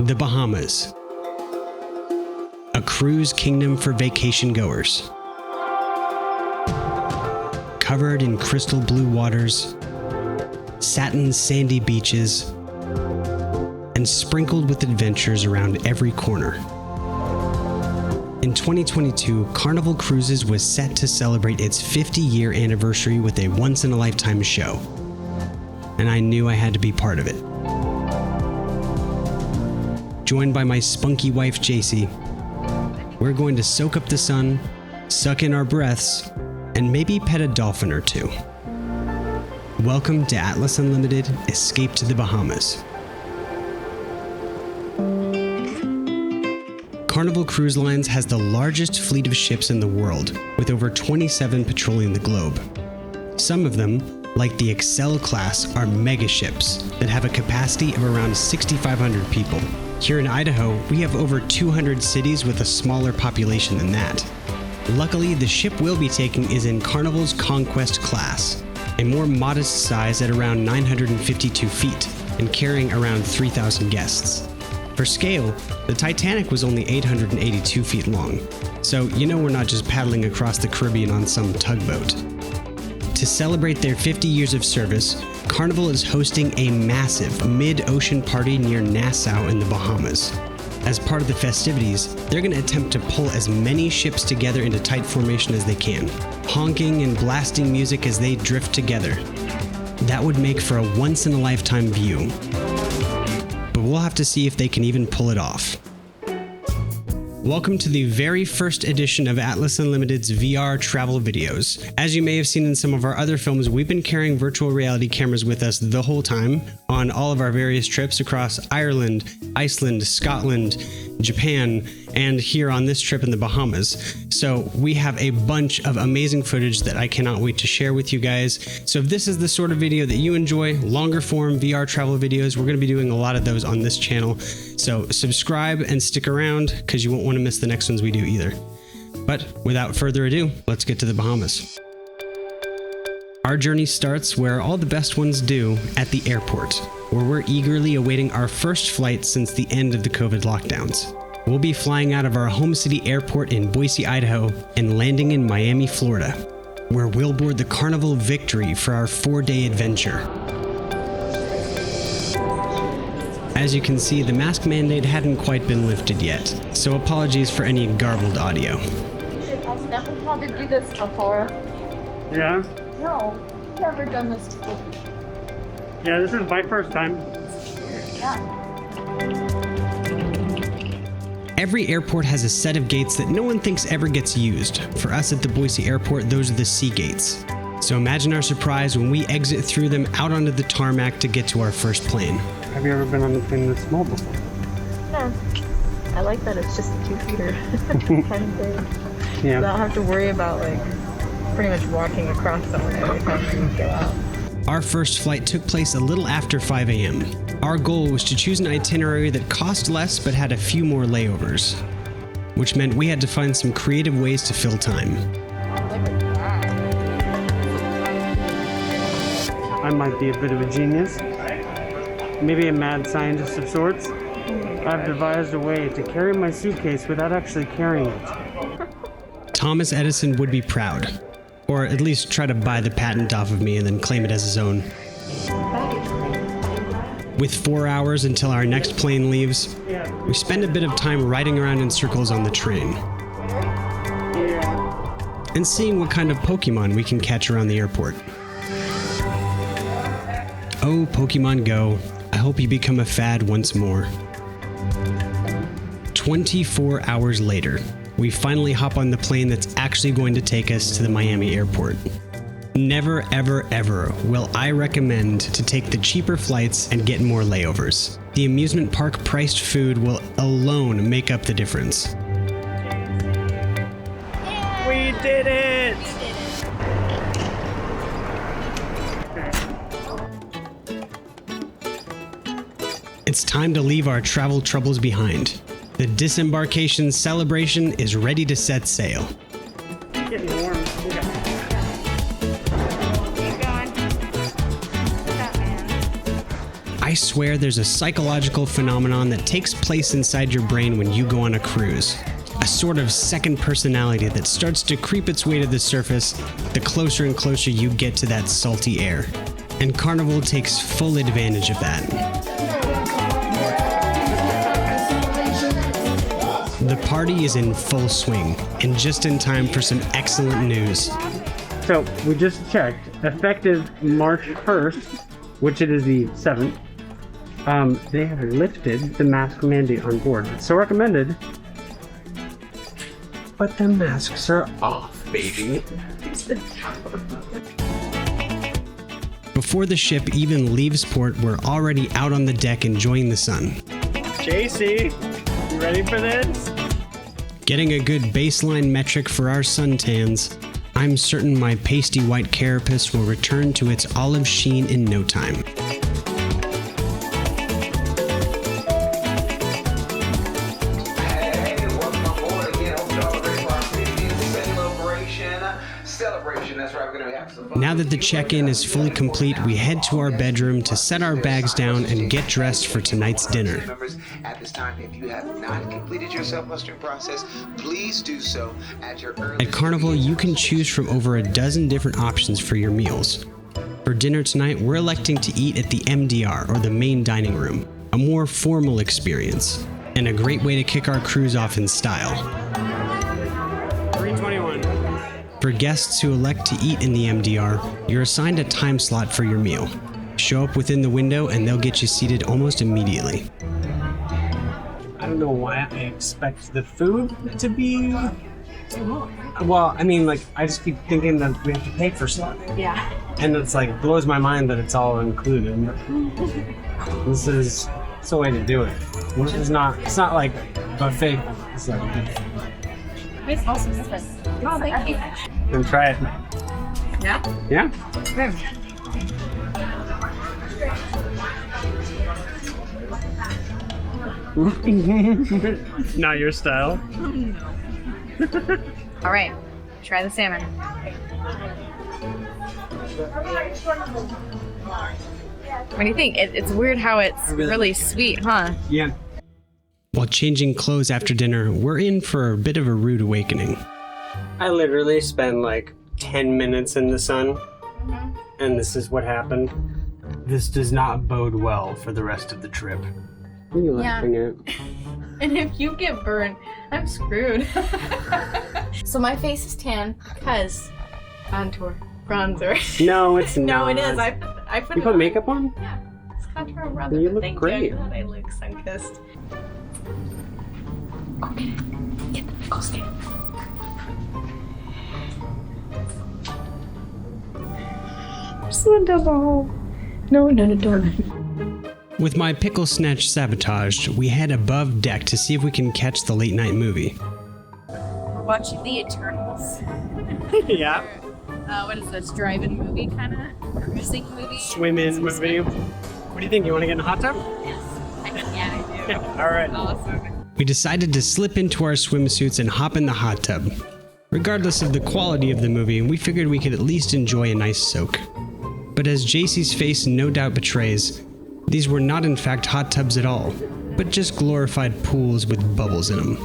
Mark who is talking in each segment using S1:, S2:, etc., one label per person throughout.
S1: The Bahamas. A cruise kingdom for vacation goers. Covered in crystal blue waters, satin sandy beaches, and sprinkled with adventures around every corner. In 2022, Carnival Cruises was set to celebrate its 50-year anniversary with a once-in-a-lifetime show. And I knew I had to be part of it. Joined by my spunky wife, JC, we're going to soak up the sun, suck in our breaths, and maybe pet a dolphin or two. Welcome to Atlas Unlimited Escape to the Bahamas. Carnival Cruise Lines has the largest fleet of ships in the world, with over 27 patrolling the globe. Some of them, like the Excel class, are mega ships that have a capacity of around 6,500 people. Here in Idaho, we have over 200 cities with a smaller population than that. Luckily, the ship we'll be taking is in Carnival's Conquest class, a more modest size at around 952 feet and carrying around 3,000 guests. For scale, the Titanic was only 882 feet long, so you know we're not just paddling across the Caribbean on some tugboat. To celebrate their 50 years of service, Carnival is hosting a massive mid-ocean party near Nassau in the Bahamas. As part of the festivities, they're going to attempt to pull as many ships together into tight formation as they can, honking and blasting music as they drift together. That would make for a once-in-a-lifetime view. But we'll have to see if they can even pull it off. Welcome to the very first edition of Atlas Unlimited's VR travel videos. As you may have seen in some of our other films, we've been carrying virtual reality cameras with us the whole time on all of our various trips across Ireland, Iceland, Scotland, Japan, and here on this trip in the Bahamas. So we have a bunch of amazing footage that I cannot wait to share with you guys. So if this is the sort of video that you enjoy, longer form VR travel videos, we're going to be doing a lot of those on this channel. So subscribe and stick around because you won't want to miss the next ones we do either. But without further ado, let's get to the Bahamas. Our journey starts where all the best ones do, at the airport, where we're eagerly awaiting our first flight since the end of the COVID lockdowns. We'll be flying out of our home city airport in Boise, Idaho, and landing in Miami, Florida, where we'll board the Carnival Victory for our 4-day adventure. As you can see, the mask mandate hadn't quite been lifted yet, so apologies for any garbled audio.
S2: I've never had to do this before.
S3: Yeah?
S2: No, never done this before.
S3: Yeah, this is my first time.
S2: Yeah.
S1: Every airport has a set of gates that no one thinks ever gets used. For us at the Boise airport, those are the sea gates. So imagine our surprise when we exit through them out onto the tarmac to get to our first plane.
S3: Have you ever been on a plane this small before?
S2: Yeah. I like that it's just a 2-feeder. Kind of big.
S3: Yeah.
S2: I don't have to worry about pretty much walking across somewhere every time we go out.
S1: Our first flight took place a little after 5 a.m. Our goal was to choose an itinerary that cost less but had a few more layovers, which meant we had to find some creative ways to fill time.
S3: I might be a bit of a genius, maybe a mad scientist of sorts. I've devised a way to carry my suitcase without actually carrying it.
S1: Thomas Edison would be proud, or at least try to buy the patent off of me and then claim it as his own. With 4 hours until our next plane leaves, we spend a bit of time riding around in circles on the train and seeing what kind of Pokemon we can catch around the airport. Oh, Pokemon Go, I hope you become a fad once more. 24 hours later, we finally hop on the plane that's actually going to take us to the Miami airport. Never, ever, ever will I recommend to take the cheaper flights and get more layovers. The amusement park priced food will alone make up the difference.
S3: We did it!
S1: It's time to leave our travel troubles behind. The disembarkation celebration is ready to set sail.
S3: It's getting warm.
S1: I I swear there's a psychological phenomenon that takes place inside your brain when you go on a cruise. A sort of second personality that starts to creep its way to the surface the closer and closer you get to that salty air. And Carnival takes full advantage of that. The party is in full swing, and just in time for some excellent news.
S3: So we just checked. Effective March 1st, which it is the 7th, they have lifted the mask mandate on board. It's so recommended. But the masks are off, baby.
S1: Before the ship even leaves port, we're already out on the deck enjoying the sun.
S3: JC, you ready for this?
S1: Getting a good baseline metric for our suntans, I'm certain my pasty white carapace will return to its olive sheen in no time.
S4: Celebration, that's right, we're gonna have some fun.
S1: Now that the check-in is fully complete, we head to our bedroom to set our bags down and get dressed for tonight's dinner.
S4: Members, at this time, if you have not completed your self-mustering process, please do so at your earliest.
S1: At Carnival, you can choose from over a dozen different options for your meals. For dinner tonight, we're electing to eat at the MDR, or the main dining room, a more formal experience, and a great way to kick our cruise off in style.
S3: 321.
S1: For guests who elect to eat in the MDR, you're assigned a time slot for your meal. Show up within the window and they'll get you seated almost immediately.
S3: I don't know why I expect the food to be too long. Well, I mean, like, I just keep thinking that we have to pay for stuff.
S2: Yeah.
S3: And it's like, blows my mind that it's all included. This is a way to do it. It's not like buffet. It's like,
S2: It's also different. Oh, thank you.
S3: and try it.
S2: Yeah?
S3: Yeah? Not your style.
S2: All right. Try the salmon. What do you think? It's weird how it's really sweet, huh?
S3: Yeah.
S1: While changing clothes after dinner, we're in for a bit of a rude awakening.
S3: I literally spent like 10 minutes in the sun, and this is what happened. This does not bode well for the rest of the trip. What are you laughing at?
S2: And if you get burned, I'm screwed. So my face is tan because contour, bronzer.
S3: No, it's not.
S2: No, it is. I put
S3: You
S2: it
S3: put
S2: on.
S3: makeup on?
S2: Yeah. It's contour and bronzer.
S3: You look
S2: Thank
S3: great.
S2: you. I'm glad I look sun-kissed. Okay. Get the pickle stand. Someone down the hole. No.
S1: With my pickle snatch sabotaged, we head above deck to see if we can catch the late night movie.
S5: We're watching The Eternals.
S3: Yeah.
S5: What is this? Drive-in movie kind of? Cruising movie?
S3: Swim-in movie. What do you think? You want to get in a hot tub?
S5: Yeah, I do.
S3: All right.
S5: Awesome.
S1: We decided to slip into our swimsuits and hop in the hot tub. Regardless of the quality of the movie, we figured we could at least enjoy a nice soak. But as JC's face no doubt betrays, these were not in fact hot tubs at all, but just glorified pools with bubbles in them.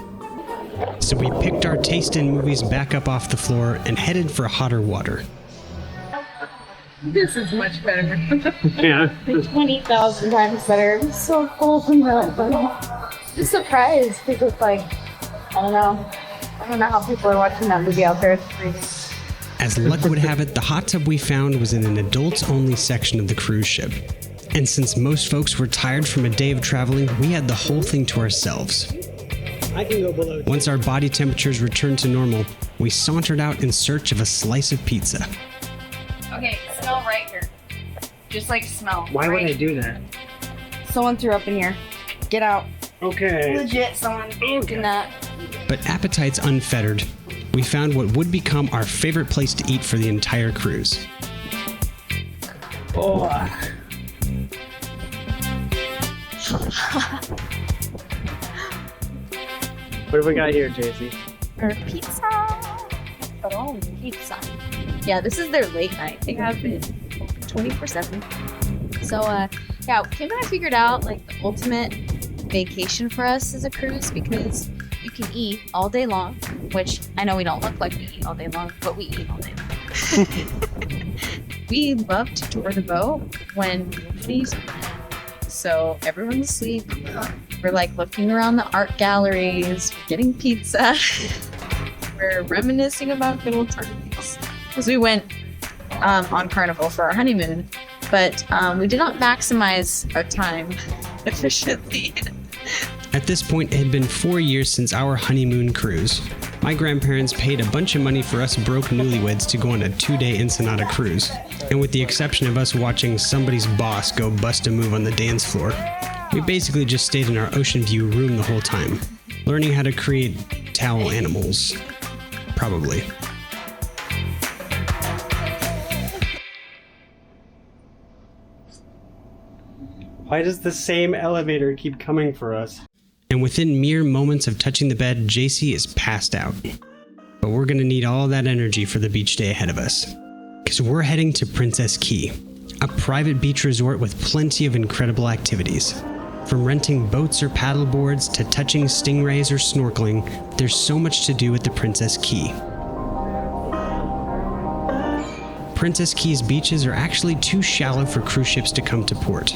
S1: So we picked our taste in movies back up off the floor and headed for hotter water.
S2: This is much better.
S3: Yeah.
S2: 20,000 times better. It's so cool from that. Just surprised because, like, I don't know how people are watching that movie out there. It's freezing.
S1: As luck would have it, the hot tub we found was in an adults-only section of the cruise ship. And since most folks were tired from a day of traveling, we had the whole thing to ourselves.
S3: I can go below.
S1: Once our body temperatures returned to normal, we sauntered out in search of a slice of pizza.
S5: Okay, smell right here. Just like smell.
S3: Why
S5: right?
S3: would I do that?
S2: Someone threw up in here. Get out.
S3: Okay.
S2: Legit, someone did that.
S1: But appetites unfettered, we found what would become our favorite place to eat for the entire cruise.
S3: Oh. What have we got here, JC?
S2: Or pizza. Oh, pizza. Yeah, this is their late night. They have it 24/7. So, Yeah, Kim and I figured out like the ultimate vacation for us is a cruise because you can eat all day long, which I know we don't look like we eat all day long, but we eat all day long. We love to tour the boat when nobody's on it. So everyone's asleep. We're like looking around the art galleries, we're getting pizza. We're reminiscing about good old times. Because we went on Carnival for our honeymoon, but we did not maximize our time efficiently.
S1: At this point, it had been 4 years since our honeymoon cruise. My grandparents paid a bunch of money for us broke newlyweds to go on a 2-day Ensenada cruise. And with the exception of us watching somebody's boss go bust a move on the dance floor, we basically just stayed in our ocean view room the whole time, learning how to create towel animals. Probably.
S3: Why does the same elevator keep coming for us?
S1: And within mere moments of touching the bed, JC is passed out. But we're gonna need all that energy for the beach day ahead of us. Because we're heading to Princess Cay, a private beach resort with plenty of incredible activities. From renting boats or paddle boards to touching stingrays or snorkeling, there's so much to do at the Princess Cay. Princess Cay's beaches are actually too shallow for cruise ships to come to port.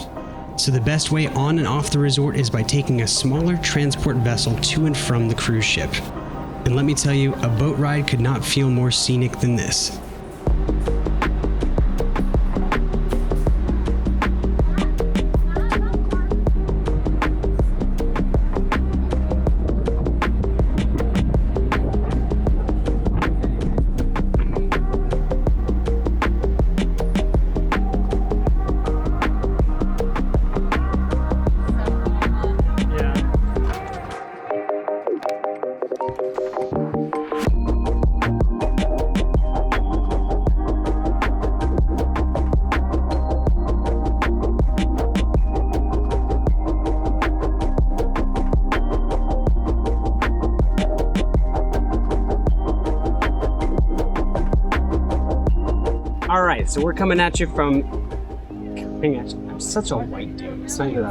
S1: So the best way on and off the resort is by taking a smaller transport vessel to and from the cruise ship. And let me tell you, a boat ride could not feel more scenic than this.
S3: Alright, so we're coming at you from... I'm such a white dude. It's not even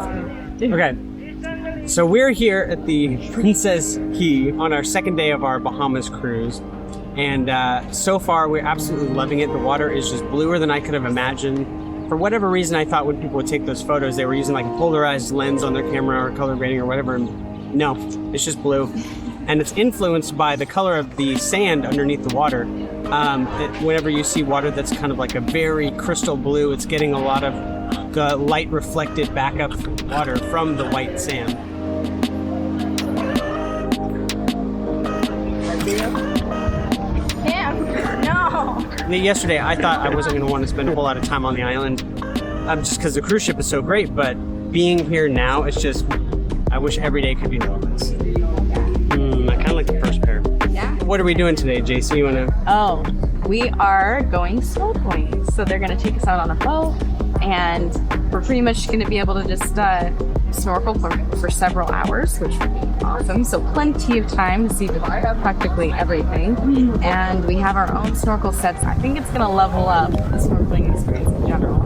S3: that. Okay, so we're here at the Princess Cay on our second day of our Bahamas cruise. And so far, we're absolutely loving it. The water is just bluer than I could have imagined. For whatever reason, I thought when people would take those photos, they were using like a polarized lens on their camera or color grading or whatever. No, it's just blue. And it's influenced by the color of the sand underneath the water. Whenever you see water that's kind of like a very crystal blue, it's getting a lot of light reflected back up from the water from the white sand. No! Yesterday, I thought I wasn't going to want to spend a whole lot of time on the island, just because the cruise ship is so great, but being here now, it's just, I wish every day could be like this. I kind of like the first pair.
S5: Yeah.
S3: What are we doing today, JC? You want to?
S5: Oh, we are going snorkeling. So they're going to take us out on a boat, and we're pretty much going to be able to just snorkel for several hours, which would be awesome. So plenty of time to see practically everything. And we have our own snorkel sets. I think it's going to level up the snorkeling experience in general.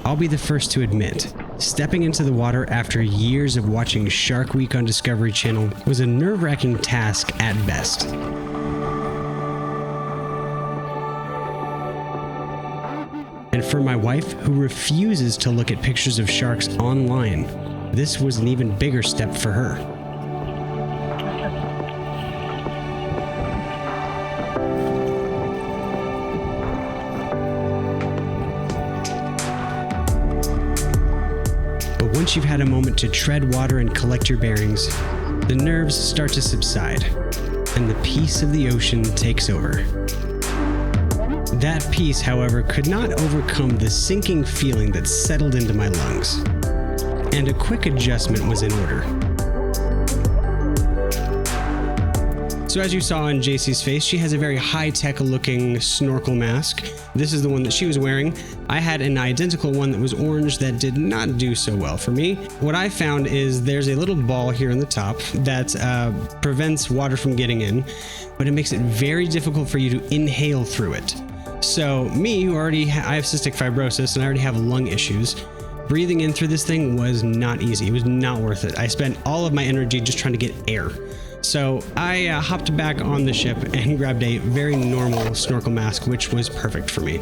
S1: I'll be the first to admit, stepping into the water after years of watching Shark Week on Discovery Channel was a nerve-wracking task at best. And for my wife, who refuses to look at pictures of sharks online, this was an even bigger step for her. Once you've had a moment to tread water and collect your bearings, the nerves start to subside, and the peace of the ocean takes over. That peace, however, could not overcome the sinking feeling that settled into my lungs, and a quick adjustment was in order. So as you saw on JC's face, she has a very high-tech looking snorkel mask. This is the one that she was wearing. I had an identical one that was orange that did not do so well for me. What I found is there's a little ball here on the top that prevents water from getting in, but it makes it very difficult for you to inhale through it. So me, who I have cystic fibrosis and I already have lung issues, breathing in through this thing was not easy. It was not worth it. I spent all of my energy just trying to get air. So I hopped back on the ship and grabbed a very normal snorkel mask, which was perfect for me.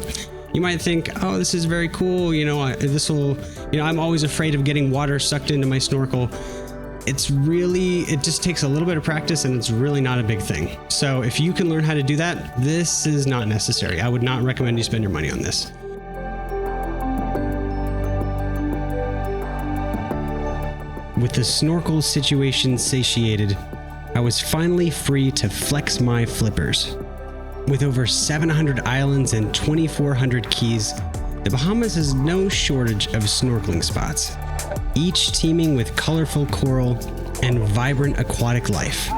S1: You might think, oh, this is very cool. I'm always afraid of getting water sucked into my snorkel. It just takes a little bit of practice and it's really not a big thing. So if you can learn how to do that, this is not necessary. I would not recommend you spend your money on this. With the snorkel situation satiated, I was finally free to flex my flippers. With over 700 islands and 2,400 keys, the Bahamas has no shortage of snorkeling spots, each teeming with colorful coral and vibrant aquatic life.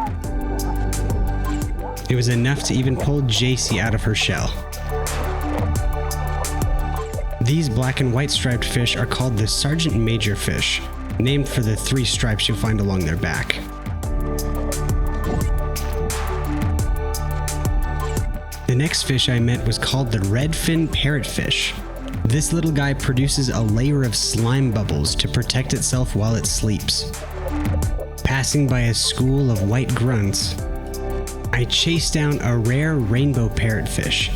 S1: It was enough to even pull JC out of her shell. These black and white striped fish are called the Sergeant Major fish, named for the 3 stripes you'll find along their back. The next fish I met was called the redfin parrotfish. This little guy produces a layer of slime bubbles to protect itself while it sleeps. Passing by a school of white grunts, I chased down a rare rainbow parrotfish.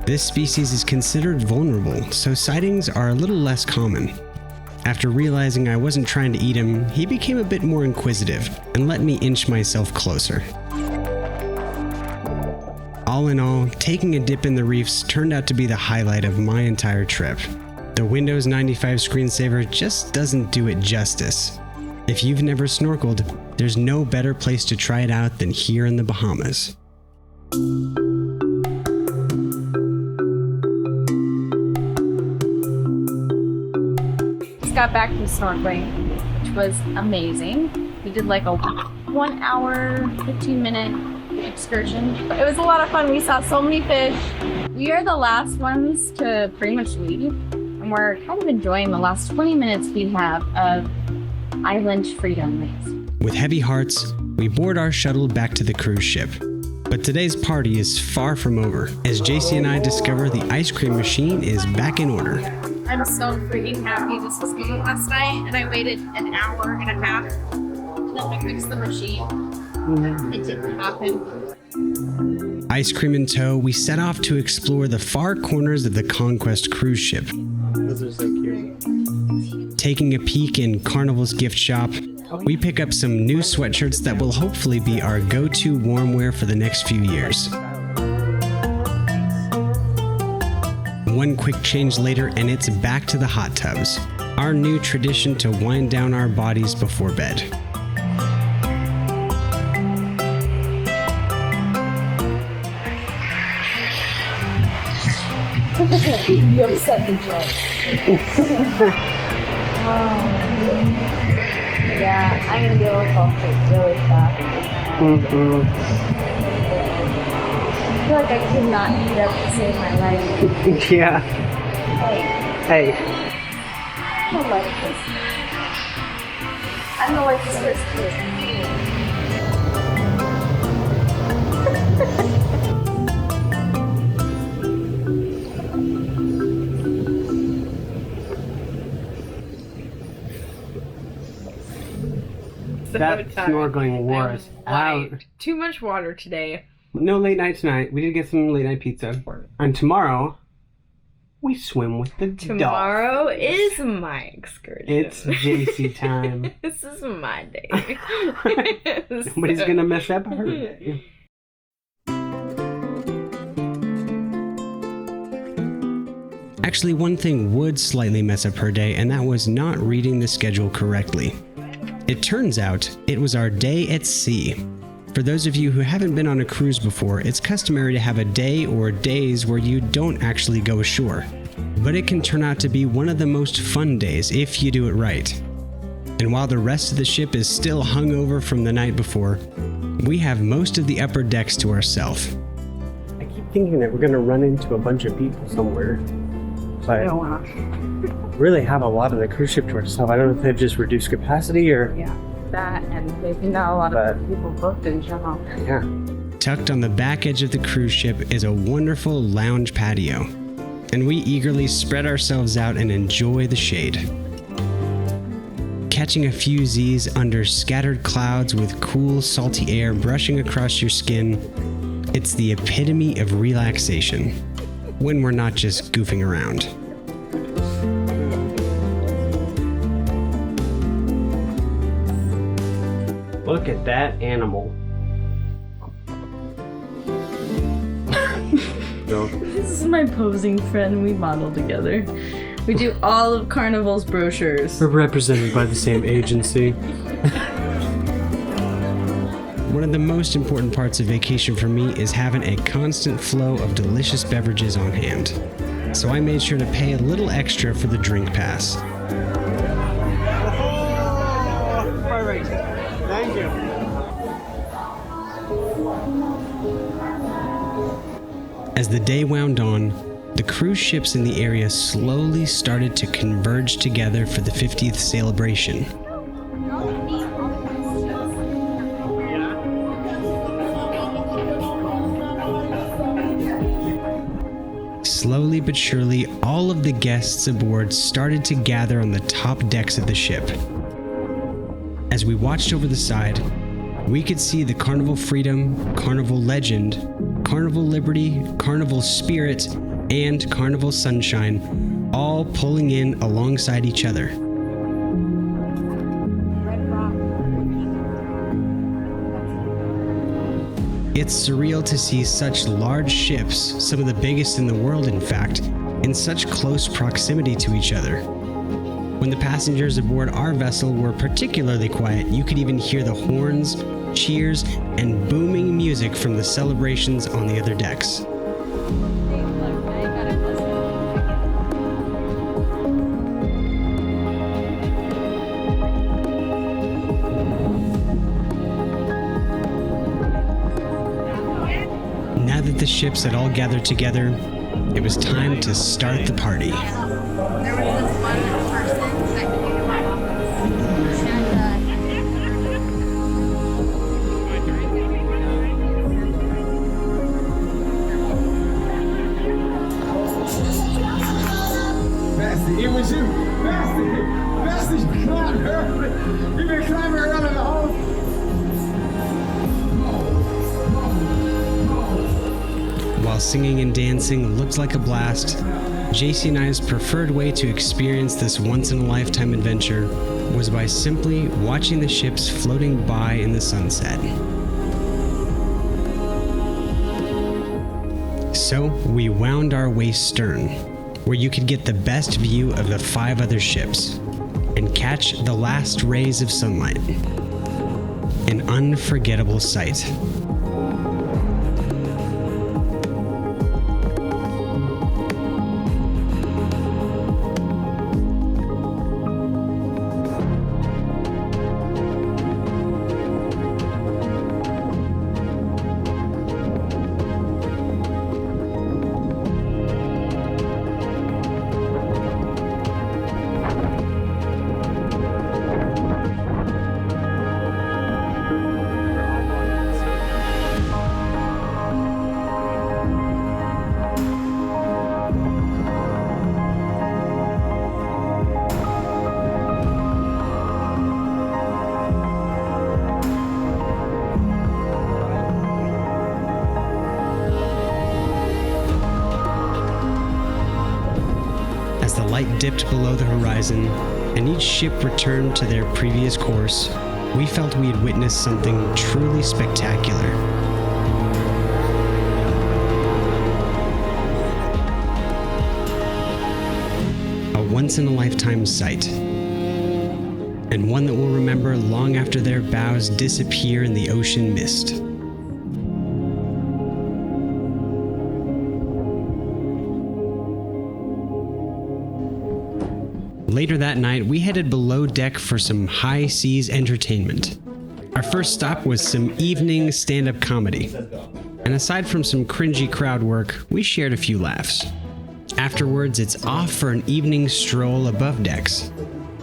S1: This species is considered vulnerable, so sightings are a little less common. After realizing I wasn't trying to eat him, he became a bit more inquisitive and let me inch myself closer. All in all, taking a dip in the reefs turned out to be the highlight of my entire trip. The Windows 95 screensaver just doesn't do it justice. If you've never snorkeled, there's no better place to try it out than here in the Bahamas.
S5: Just got back from snorkeling, which was amazing. We did like a 1 hour, 15-minute excursion. It was a lot of fun. We saw so many fish. We are the last ones to pretty much leave, and we're kind of enjoying the last 20 minutes we have of island freedom.
S1: With heavy hearts, we board our shuttle back to the cruise ship. But today's party is far from over, as JC and I discover the ice cream machine is back in order.
S5: I'm so freaking happy this was good last night, and I waited an hour and a half and then to fix the machine. It didn't happen.
S1: Ice cream in tow, we set off to explore the far corners of the Conquest cruise ship.
S3: Those are so cute.
S1: Taking a peek in Carnival's gift shop, we pick up some new sweatshirts that will hopefully be our go-to warm wear for the next few years. One quick change later and it's back to the hot tubs, our new tradition to wind down our bodies before bed.
S5: You upset the joke. Yeah, I'm gonna be able to fall asleep really fast. I feel like I could not eat up to save my life.
S3: Yeah.
S5: Hey.
S3: Hey.
S5: I don't like this. I don't like this risk.
S3: That snorkeling wore us out.
S5: Too much water today.
S3: No late night tonight. We did get some late night pizza. And tomorrow, we swim with the
S5: Tomorrow is my excursion.
S3: It's JC time.
S5: This is my day.
S3: Nobody's gonna mess up her day.
S1: Actually, one thing would slightly mess up her day, and that was not reading the schedule correctly. It turns out it was our day at sea. For those of you who haven't been on a cruise before, it's customary to have a day or days where you don't actually go ashore. But it can turn out to be one of the most fun days if you do it right. And while the rest of the ship is still hungover from the night before, we have most of the upper decks to ourselves.
S3: I keep thinking that we're gonna run into a bunch of people somewhere, but really have a lot of the cruise ship to ourselves. I don't know if they've just reduced capacity or
S5: Yeah, that and maybe not a lot of people booked in general.
S3: yeah.
S1: Tucked on the back edge of the cruise ship is a wonderful lounge patio, and we eagerly spread ourselves out and enjoy the shade. Catching a few Z's under scattered clouds with cool, salty air brushing across your skin, it's the epitome of relaxation when we're not just goofing around.
S3: Look at that animal. So,
S6: This is my posing friend we model together. We do all of Carnival's brochures.
S3: we're represented by the same agency.
S1: One of the most important parts of vacation for me is having a constant flow of delicious beverages on hand. So I made sure to pay a little extra for the drink pass.
S3: Perfect. Thank you.
S1: As the day wound on, the cruise ships in the area slowly started to converge together for the 50th Sailabration. Slowly but surely, all of the guests aboard started to gather on the top decks of the ship. As we watched over the side, we could see the Carnival Freedom, Carnival Legend, Carnival Liberty, Carnival Spirit, and Carnival Sunshine all pulling in alongside each other. It's surreal to see such large ships, some of the biggest in the world in fact, in such close proximity to each other. When the passengers aboard our vessel were particularly quiet, you could even hear the horns, cheers, and booming music from the celebrations on the other decks. Now that the ships had all gathered together, it was time to start the party.
S7: It was you. Bastard, climb early. You've been climbing around in the hole.
S1: While singing and dancing looked like a blast, JC and I's preferred way to experience this once-in-a-lifetime adventure was by simply watching the ships floating by in the sunset. So we wound our way stern, where you could get the best view of the 5 other ships and catch the last rays of sunlight. An unforgettable sight. As the light dipped below the horizon and each ship returned to their previous course, we felt we had witnessed something truly spectacular. A once-in-a-lifetime sight, and one that we'll remember long after their bows disappear in the ocean mist. Later that night, we headed below deck for some high seas entertainment. Our first stop was some evening stand-up comedy. And aside from some cringy crowd work, we shared a few laughs. Afterwards, it's off for an evening stroll above decks.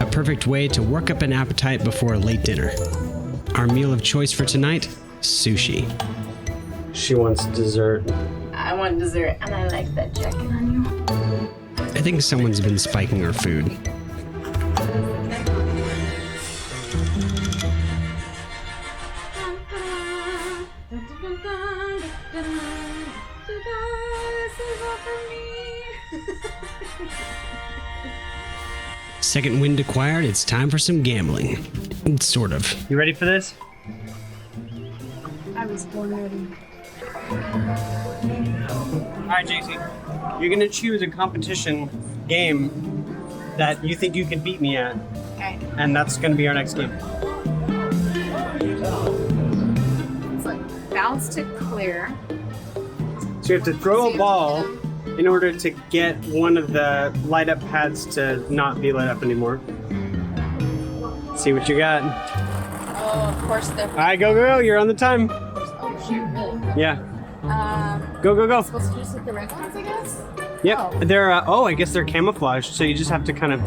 S1: A perfect way to work up an appetite before a late dinner. Our meal of choice for tonight, sushi.
S3: She wants dessert.
S5: I want dessert, and I like that jacket on you.
S1: I think someone's been spiking our food. Second wind acquired, it's time for some gambling. Sort of.
S3: You ready for this?
S5: I was born ready.
S3: Alright, JC. You're gonna choose a competition game that you think you can beat me at.
S5: Okay.
S3: And that's gonna be our next game.
S5: It's like bounce to clear.
S3: So you have to throw a ball in order to get one of the light up pads to not be lit up anymore. See what you got.
S5: Oh, of course they're.
S3: Alright, go, go, go. You're on the time.
S5: Oh, shoot, really?
S3: Yeah. Go, go, go.
S5: Supposed to just hit the red ones, I guess?
S3: Yep.
S5: Oh.
S3: They're, I guess they're camouflaged, so you just have to kind of...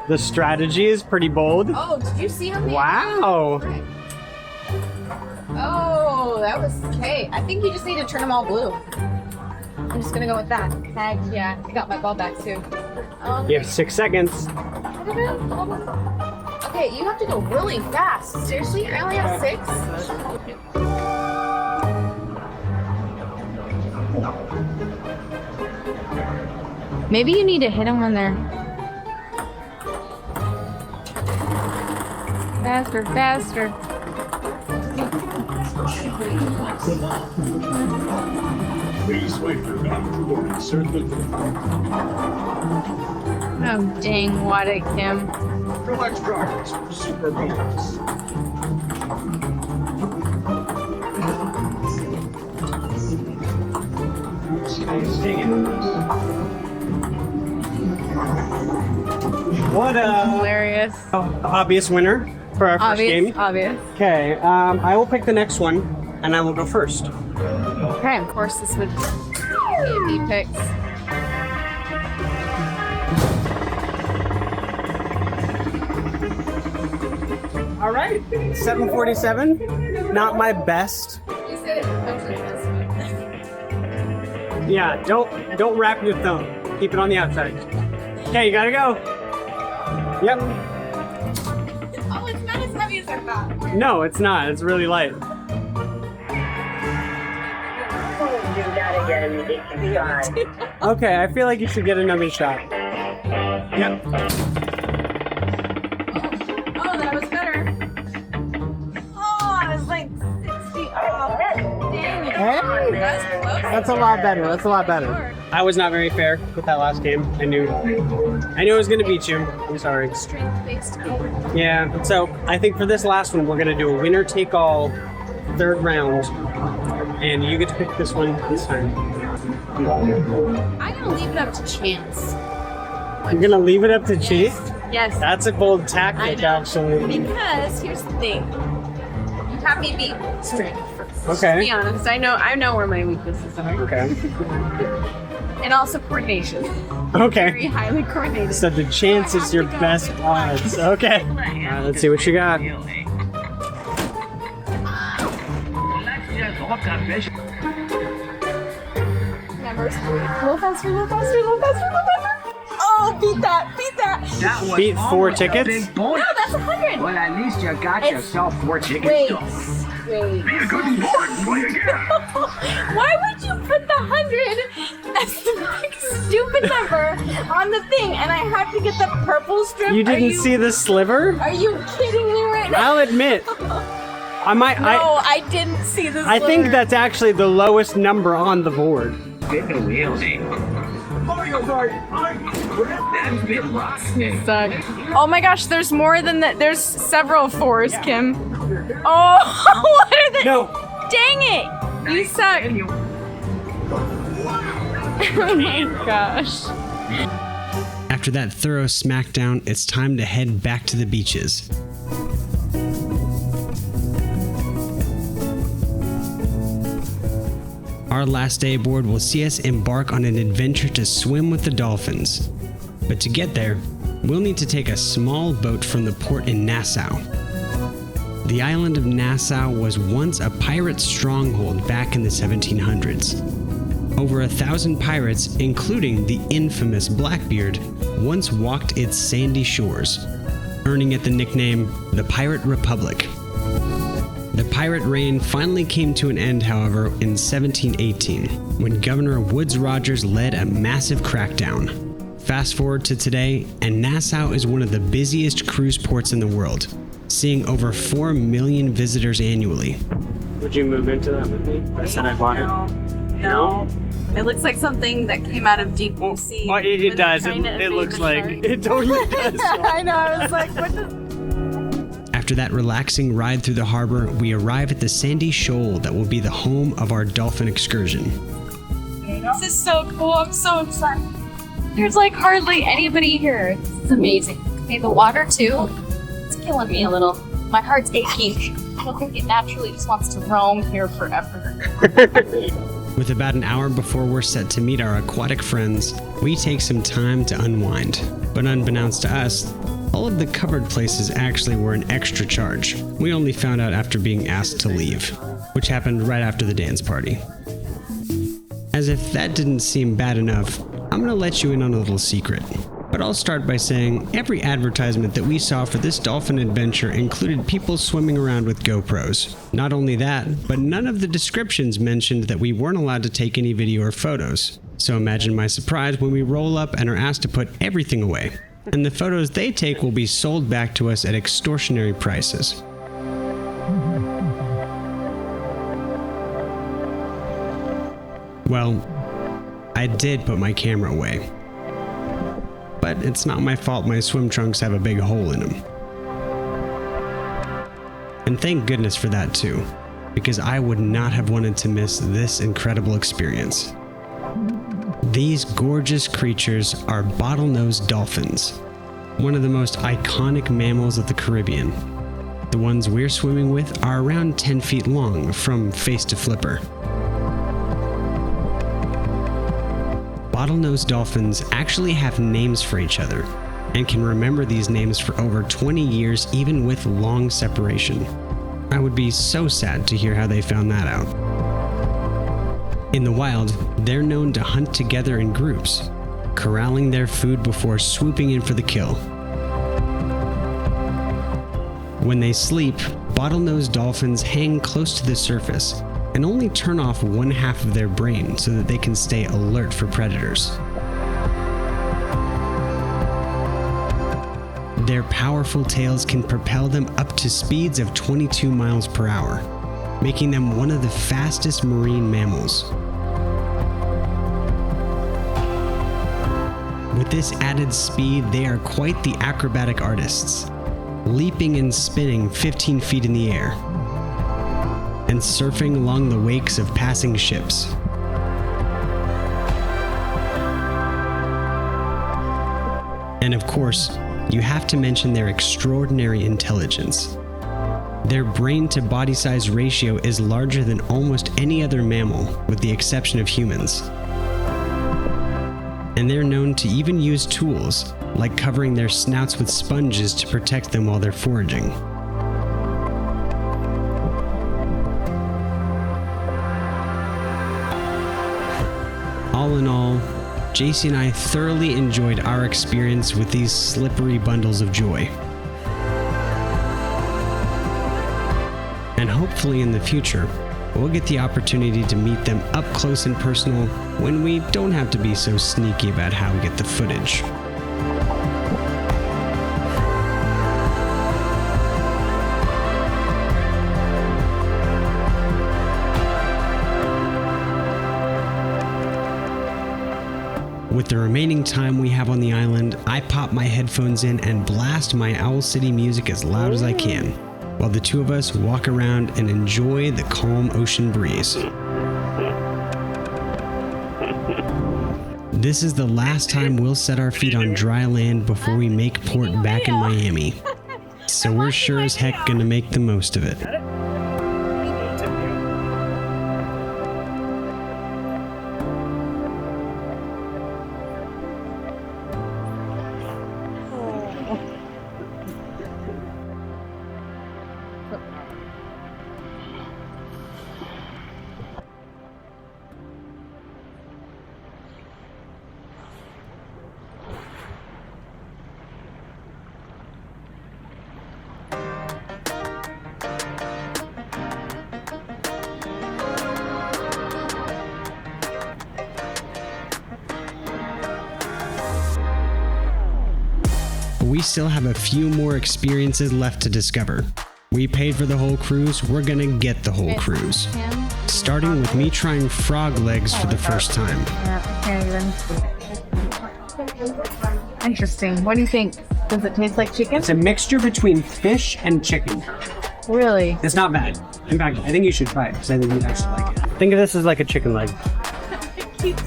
S3: The strategy is pretty bold.
S5: Oh, did you see how many?
S3: Wow.
S5: Frick. Oh, that was okay. I think you just need to turn them all blue. I'm just gonna go with that. Heck yeah, I got my ball back too.
S3: You have 6 seconds.
S5: Okay, you have to go really fast. Seriously, I only have 6. Maybe you need to hit them when they're faster, faster.
S7: Please wait for Dr. Ward. Insert the
S5: Oh dang, what a Kim.
S7: collect cards for super bonus.
S3: What a
S5: Hilarious.
S3: obvious winner for our first game.
S5: Obvious.
S3: Okay, I will pick the next one, and I will go first.
S5: Okay, of course this would be a picks.
S3: All right, 747. Not my best.
S5: You said it
S3: Yeah, don't wrap your thumb. Keep it on the outside. Okay, you gotta go. Yep.
S5: Oh, it's not as heavy as I thought.
S3: No, it's not. It's really light. Okay, I feel like you should get another shot. Yep.
S5: Oh, that was better. Oh, I was like 60 off. Dang it.
S3: Hey,
S5: That's close.
S3: that's a lot better. That's a lot better. I was not very fair with that last game. I knew I was gonna beat you. I'm sorry.
S5: Strength-based game.
S3: Yeah. So I think for this last one, we're gonna do a winner-take-all third round, and you get to pick this one this time.
S5: I'm gonna leave it up to chance.
S3: You're gonna leave it up to chance?
S5: Yes.
S3: That's a bold tactic,
S5: I know.
S3: actually.
S5: Because here's the thing. You have me beat strength first.
S3: Okay.
S5: To be honest, I know where my weaknesses are.
S3: Okay.
S5: And also coordination. Very
S3: Okay.
S5: highly coordinated.
S3: So the chance is your best odds. Okay. All right, let's see what you got.
S5: Remember, a little faster, a little faster, a little faster, a little faster. Oh, beat that, beat that.
S8: That was
S3: Beat 4
S8: almost a
S3: tickets?
S8: big bonus.
S5: No, that's 100.
S8: Well, at least you got
S5: It's-
S8: yourself 4 tickets.
S5: Wait,
S8: though.
S5: wait.
S8: Be a good sport. Play again.
S5: Why would you put the 100 as the big stupid number on the thing, and I have to get the purple strip?
S3: You didn't see the sliver?
S5: Are you kidding me right now?
S3: I'll admit. I might.
S5: No, I didn't see the
S3: I think
S5: sliver.
S3: that's actually the lowest number on the board.
S8: Get the wheels in. Mario Kart. That's been rotten.
S5: Suck. Oh my gosh, there's more than that. There's several 4s, Kim. Oh, what are they?
S3: No.
S5: Dang it! You suck. Oh my gosh.
S1: After that thorough smackdown, it's time to head back to the beaches. Our last day aboard will see us embark on an adventure to swim with the dolphins. But to get there, we'll need to take a small boat from the port in Nassau. The island of Nassau was once a pirate stronghold back in the 1700s. Over 1,000 pirates, including the infamous Blackbeard, once walked its sandy shores, earning it the nickname the Pirate Republic. The pirate reign finally came to an end, however, in 1718, when Governor Woodes Rogers led a massive crackdown. Fast forward to today, and Nassau is one of the busiest cruise ports in the world, seeing over 4 million visitors annually.
S3: Would you move into that with me? I said I bought it. No?
S5: It looks like something that came out of deep sea.
S3: Oh, it does. It looks like it totally does.
S5: I know. I was like, what the?
S1: After that relaxing ride through the harbor, we arrive at the sandy shoal that will be the home of our dolphin excursion.
S5: This is so cool. I'm so excited. There's like hardly anybody here. It's amazing. Okay, the water too. It's killing me a little. My heart's aching. I don't think it naturally just wants to roam here forever.
S1: With about an hour before we're set to meet our aquatic friends, we take some time to unwind. But unbeknownst to us, all of the covered places actually were an extra charge. We only found out after being asked to leave, which happened right after the dance party. As if that didn't seem bad enough, I'm gonna let you in on a little secret. But I'll start by saying every advertisement that we saw for this dolphin adventure included people swimming around with GoPros. Not only that, but none of the descriptions mentioned that we weren't allowed to take any video or photos. So imagine my surprise when we roll up and are asked to put everything away. And the photos they take will be sold back to us at extortionary prices. Well, I did put my camera away. But it's not my fault my swim trunks have a big hole in them. And thank goodness for that too, because I would not have wanted to miss this incredible experience. These gorgeous creatures are bottlenose dolphins, one of the most iconic mammals of the Caribbean. The ones we're swimming with are around 10 feet long from face to flipper. Bottlenose dolphins actually have names for each other and can remember these names for over 20 years even with long separation. I would be so sad to hear how they found that out. In the wild, they're known to hunt together in groups, corralling their food before swooping in for the kill. When they sleep, bottlenose dolphins hang close to the surface and only turn off one half of their brain so that they can stay alert for predators. Their powerful tails can propel them up to speeds of 22 miles per hour, making them one of the fastest marine mammals. With this added speed, they are quite the acrobatic artists, leaping and spinning 15 feet in the air, and surfing along the wakes of passing ships. And of course, you have to mention their extraordinary intelligence. Their brain to body size ratio is larger than almost any other mammal, with the exception of humans. And they're known to even use tools, like covering their snouts with sponges to protect them while they're foraging. All in all, JC and I thoroughly enjoyed our experience with these slippery bundles of joy. And hopefully in the future, we'll get the opportunity to meet them up close and personal when we don't have to be so sneaky about how we get the footage. With the remaining time we have on the island, I pop my headphones in and blast my Owl City music as loud as I can, while the two of us walk around and enjoy the calm ocean breeze. This is the last time we'll set our feet on dry land before we make port back in Miami. So we're sure as heck gonna make the most of it. We still have a few more experiences left to discover. We paid for the whole cruise, we're gonna get the whole cruise. Starting with me trying frog legs for the first time.
S5: Yeah, I can't even. Interesting. What do you think? Does it taste like chicken?
S3: It's a mixture between fish and chicken.
S5: Really?
S3: It's not bad. In fact, I think you should try it because I think you'd actually like it. Think of this as like a chicken leg.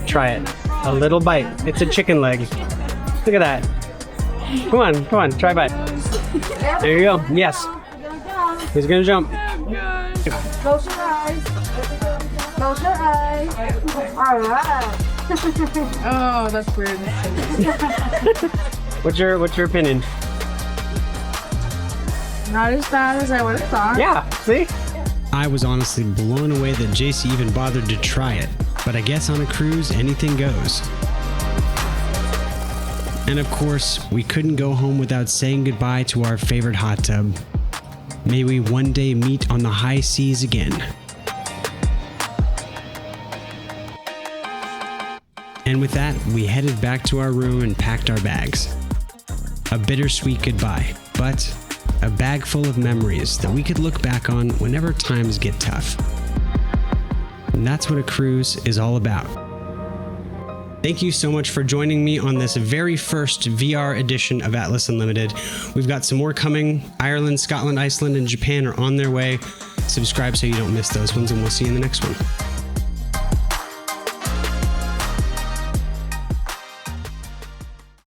S3: Try it. A little bite. It's a chicken leg. Look at that. Come on, try a bite. There you go. Yes. He's gonna jump.
S6: Close your eyes. Close your eyes. All right.
S5: Oh, that's weird.
S3: What's your opinion?
S5: Not as bad as I would have thought.
S3: Yeah. See?
S1: I was honestly blown away that JC even bothered to try it, but I guess on a cruise, anything goes. And of course, we couldn't go home without saying goodbye to our favorite hot tub. May we one day meet on the high seas again. And with that, we headed back to our room and packed our bags. A bittersweet goodbye, but a bag full of memories that we could look back on whenever times get tough. And that's what a cruise is all about. Thank you so much for joining me on this very first VR edition of Atlas Unlimited. We've got some more coming. Ireland, Scotland, Iceland, and Japan are on their way. Subscribe so you don't miss those ones, and we'll see you in the next one.